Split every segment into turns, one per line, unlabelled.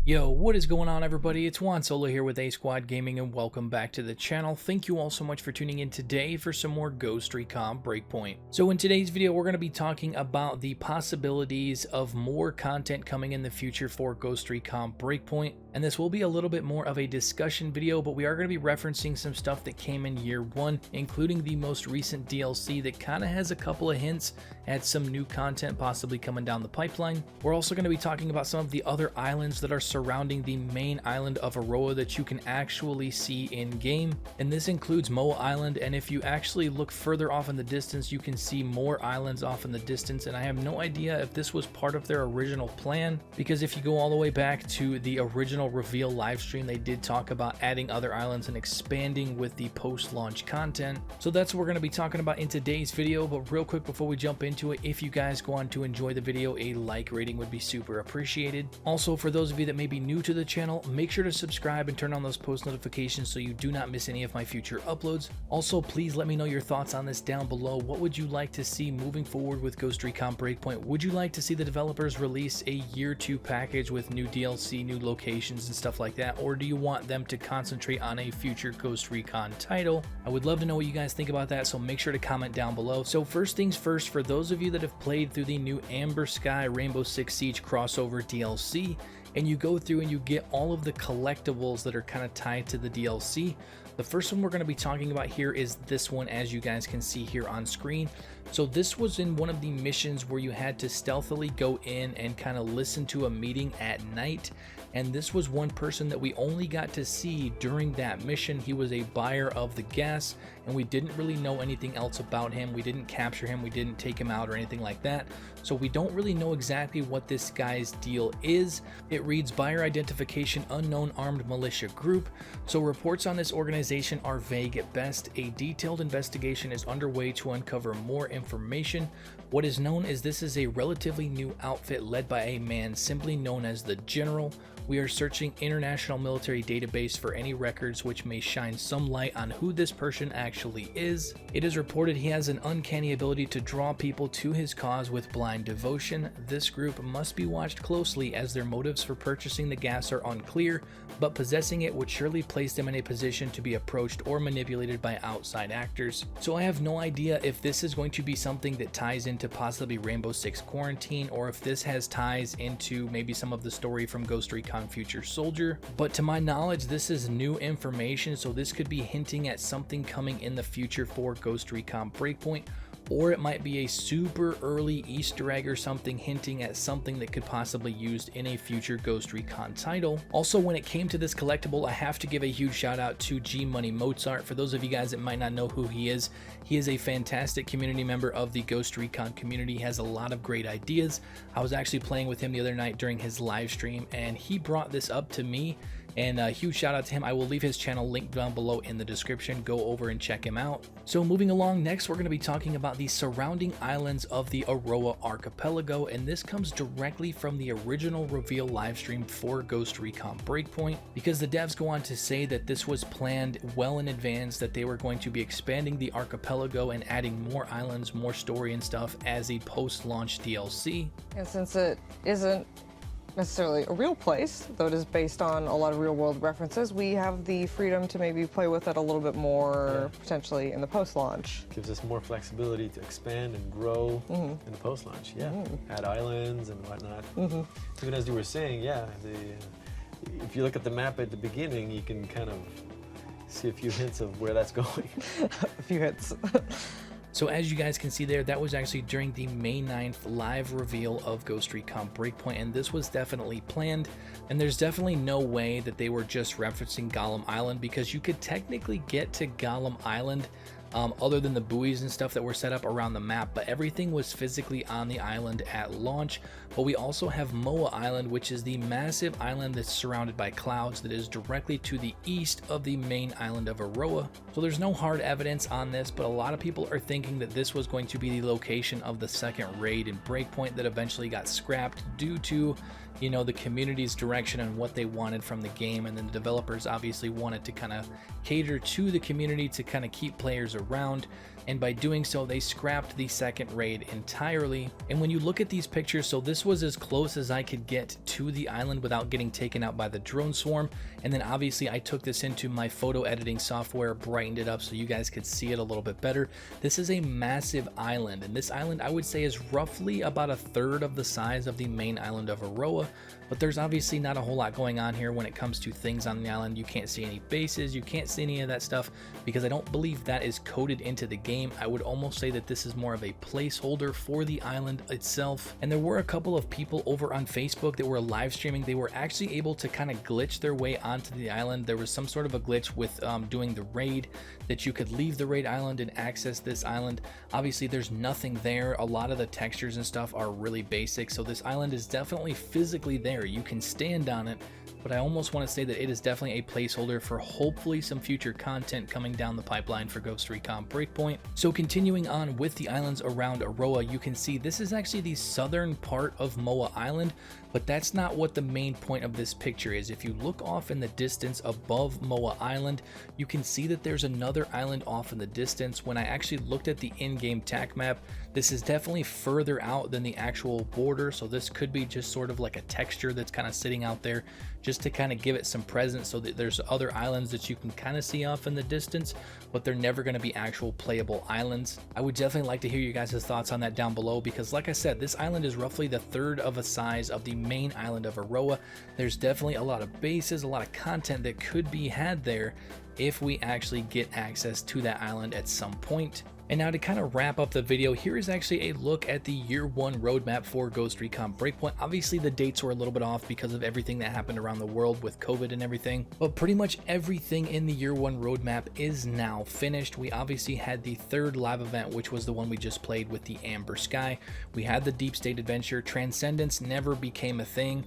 Yo, what is going on, everybody? It's Juan Solo here with ASQD Gaming, and welcome back to the channel. Thank you all so much for tuning in today for some more Ghost Recon Breakpoint. So in today's video, we're going to be talking about the possibilities of more content coming in the future for Ghost Recon Breakpoint. And this will be a little bit more of a discussion video, but we are going to be referencing some stuff that came in year one, including the most recent DLC that kind of has a couple of hints at some new content possibly coming down the pipeline. We're also going to be talking about some of the other islands that are surrounding the main island of Aroa that you can actually see in game, and this includes Moa Island. And if you actually look further off in the distance, you can see more islands off in the distance, and I have no idea if this was part of their original plan, because if you go all the way back to the original reveal live stream, they did talk about adding other islands and expanding with the post-launch content. So that's what we're going to be talking about in today's video. But real quick before we jump into it, if you guys go on to enjoy the video, a like rating would be super appreciated. Also, for those of you that may be new to the channel, make sure to subscribe and turn on those post notifications so you do not miss any of my future uploads. Also, please let me know your thoughts on this down below. What would you like to see moving forward with Ghost Recon Breakpoint? Would you like to see the developers release a year 2 package with new DLC, new locations and stuff like that, or do you want them to concentrate on a future Ghost Recon title? I would love to know what you guys think about that, so make sure to comment down below. So first things first, for those of you that have played through the new Amber Sky Rainbow Six Siege crossover DLC, and you go through and you get all of the collectibles that are kind of tied to the DLC, the first one we're going to be talking about here is this one, as you guys can see here on screen. So this was in one of the missions where you had to stealthily go in and kind of listen to a meeting at night. And this was one person that we only got to see during that mission. He was a buyer of the gas, and we didn't really know anything else about him. We didn't capture him, we didn't take him out or anything like that. So we don't really know exactly what this guy's deal is. It reads buyer identification unknown armed militia group. So reports on this organization are vague at best. A detailed investigation is underway to uncover more information. What is known is this is a relatively new outfit led by a man simply known as the General. We are searching international military database for any records which may shine some light on who this person actually is. It is reported he has an uncanny ability to draw people to his cause with blind devotion. This group must be watched closely as their motives for purchasing the gas are unclear, but possessing it would surely place them in a position to be approached or manipulated by outside actors. So I have no idea if this is going to be something that ties into possibly Rainbow Six Quarantine, or if this has ties into maybe some of the story from Ghost Recon Future Soldier. But to my knowledge, this is new information, so this could be hinting at something coming in the future for Ghost Recon Breakpoint, or it might be a super early Easter egg or something hinting at something that could possibly be used in a future Ghost Recon title. Also, when it came to this collectible, I have to give a huge shout out to G Money Mozart. For those of you guys that might not know who he is a fantastic community member of the Ghost Recon community. He has a lot of great ideas. I was actually playing with him the other night during his live stream, and he brought this up to me, and a huge shout out to him. I will leave his channel linked down below in the description. Go over and check him out. So moving along, next we're going to be talking about the surrounding islands of the Aroa archipelago, and this comes directly from the original reveal livestream for Ghost Recon Breakpoint, because the devs go on to say that this was planned well in advance, that they were going to be expanding the archipelago and adding more islands, more story and stuff as a post-launch DLC.
And since it isn't necessarily a real place, though it is based on a lot of real world references, we have the freedom to maybe play with it a little bit more, potentially in the post-launch.
Gives us more flexibility to expand and grow in the post-launch, add islands and whatnot. Even as you were saying, if you look at the map at the beginning, you can kind of see a few hints of where that's going.
A few hints.
So as you guys can see there, that was actually during the May 9th live reveal of Ghost Recon Breakpoint, and this was definitely planned. And there's definitely no way that they were just referencing Golem Island, because you could technically get to Golem Island other than the buoys and stuff that were set up around the map, but everything was physically on the island at launch. But we also have Moa Island, which is the massive island that's surrounded by clouds that is directly to the east of the main island of Aroa. So there's no hard evidence on this, but a lot of people are thinking that this was going to be the location of the second raid in Breakpoint that eventually got scrapped due to, you know, the community's direction and what they wanted from the game. And then the developers obviously wanted to kind of cater to the community to kind of keep players around and by doing so they scrapped the second raid entirely. And when you look at these pictures, so this was as close as I could get to the island without getting taken out by the drone swarm, and then obviously I took this into my photo editing software, brightened it up so you guys could see it a little bit better. This is a massive island, and this island I would say is roughly about a third of the size of the main island of Aroa, but there's obviously not a whole lot going on here when it comes to things on the island. You can't see any bases, you can't see any of that stuff because I don't believe that is coded into the game. I would almost say that this is more of a placeholder for the island itself. And there were a couple of people over on Facebook that were live streaming. They were actually able to kind of glitch their way onto the island. There was some sort of a glitch with doing the raid, that you could leave the raid island and access this island. Obviously there's nothing there. A lot of the textures and stuff are really basic, so this island is definitely physically there. You can stand on it, but I almost want to say that it is definitely a placeholder for hopefully some future content coming down the pipeline for Ghost Recon Breakpoint. So continuing on with the islands around Aroa, you can see this is actually the southern part of Moa Island, but that's not what the main point of this picture is. If you look off in the distance above Moa Island, you can see that there's another island off in the distance. When I actually looked at the in-game TAC map, this is definitely further out than the actual border, so this could be just sort of like a texture that's kind of sitting out there just to kind of give it some presence, so that there's other islands that you can kind of see off in the distance, but they're never going to be actual playable islands. I would definitely like to hear you guys' thoughts on that down below, because like I said, this island is roughly the third of a size of the main island of Aroa. There's definitely a lot of bases, a lot of content that could be had there if we actually get access to that island at some point. And now to kind of wrap up the video, here is actually a look at the year one roadmap for Ghost Recon Breakpoint. Obviously the dates were a little bit off because of everything that happened around the world with COVID and everything, but pretty much everything in the year one roadmap is now finished. We obviously had the third live event, which was the one we just played with the Amber Sky. We had the Deep State Adventure. Transcendence never became a thing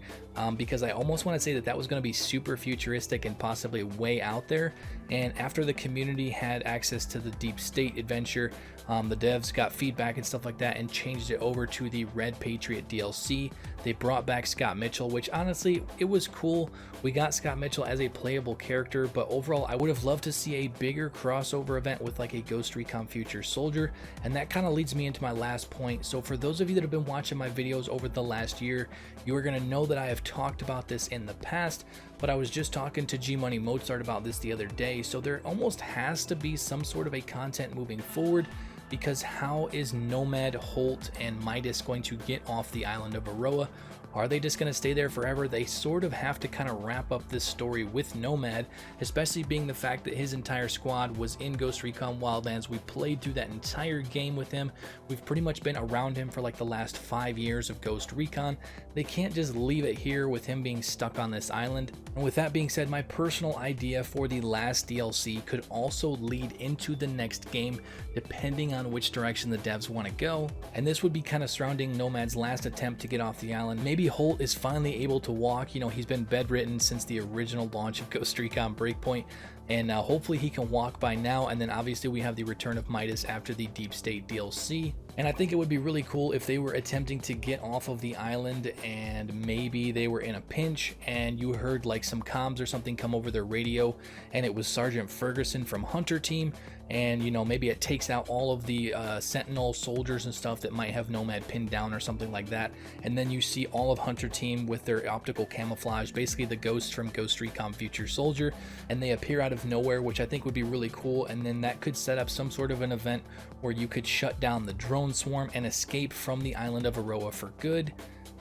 because I almost want to say that that was going to be super futuristic and possibly way out there. And after the community had access to the Deep State Adventure, the devs got feedback and stuff like that and changed it over to the Red Patriot DLC. They brought back Scott Mitchell, which honestly, it was cool. We got Scott Mitchell as a playable character, but overall, I would have loved to see a bigger crossover event with like a Ghost Recon Future Soldier. And that kind of leads me into my last point. So for those of you that have been watching my videos over the last year, you are going to know that I have talked about this in the past, but I was just talking to G Money Mozart about this the other day. So there almost has to be some sort of a content moving forward, because how is Nomad, Holt, and Midas going to get off the island of Aroa? Are they just going to stay there forever? They sort of have to kind of wrap up this story with Nomad, especially being the fact that his entire squad was in Ghost Recon Wildlands. We played through that entire game with him. We've pretty much been around him for like the last 5 years of Ghost Recon. They can't just leave it here with him being stuck on this island. And with that being said, my personal idea for the last DLC could also lead into the next game, depending on which direction the devs want to go. And this would be kind of surrounding Nomad's last attempt to get off the island. Maybe Holt is finally able to walk. You know, he's been bedridden since the original launch of Ghost Recon Breakpoint, and hopefully he can walk by now. And then obviously we have the return of Midas after the Deep State DLC. And I think it would be really cool if they were attempting to get off of the island and maybe they were in a pinch and you heard like some comms or something come over their radio and it was Sergeant Ferguson from Hunter Team, and you know, maybe it takes out all of the Sentinel soldiers and stuff that might have Nomad pinned down or something like that, and then you see all of Hunter Team with their optical camouflage, basically the ghosts from Ghost Recon Future Soldier, and they appear out of nowhere, which I think would be really cool. And then that could set up some sort of an event where you could shut down the drone swarm and escape from the island of Aroa for good.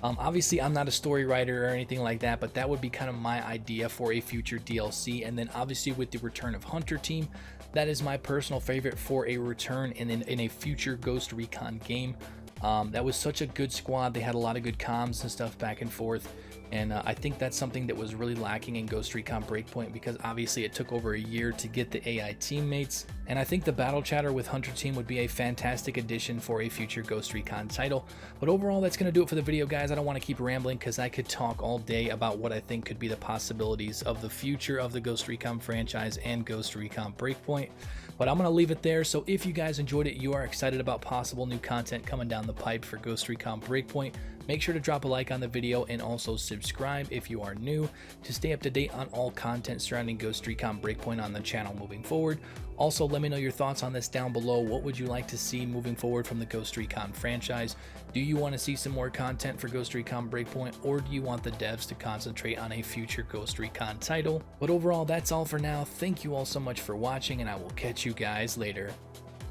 Obviously I'm not a story writer or anything like that, but that would be kind of my idea for a future DLC. And then obviously with the return of Hunter Team, that is my personal favorite for a return in a future Ghost Recon game. That was such a good squad. They had a lot of good comms and stuff back and forth, and I think that's something that was really lacking in Ghost Recon Breakpoint, because obviously it took over a year to get the AI teammates, and I think the battle chatter with Hunter Team would be a fantastic addition for a future Ghost Recon title. But overall, that's going to do it for the video, guys. I don't want to keep rambling because I could talk all day about what I think could be the possibilities of the future of the Ghost Recon franchise and Ghost Recon Breakpoint, but I'm going to leave it there. So if you guys enjoyed it, you are excited about possible new content coming down the pipe for Ghost Recon Breakpoint, Make sure to drop a like on the video and also subscribe if you are new to stay up to date on all content surrounding Ghost Recon Breakpoint on the channel moving forward. Also, let me know your thoughts on this down below. What would you like to see moving forward from the Ghost Recon franchise? Do you want to see some more content for Ghost Recon Breakpoint, or do you want the devs to concentrate on a future Ghost Recon title? But overall, that's all for now. Thank you all so much for watching, and I will catch you guys later.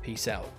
Peace out.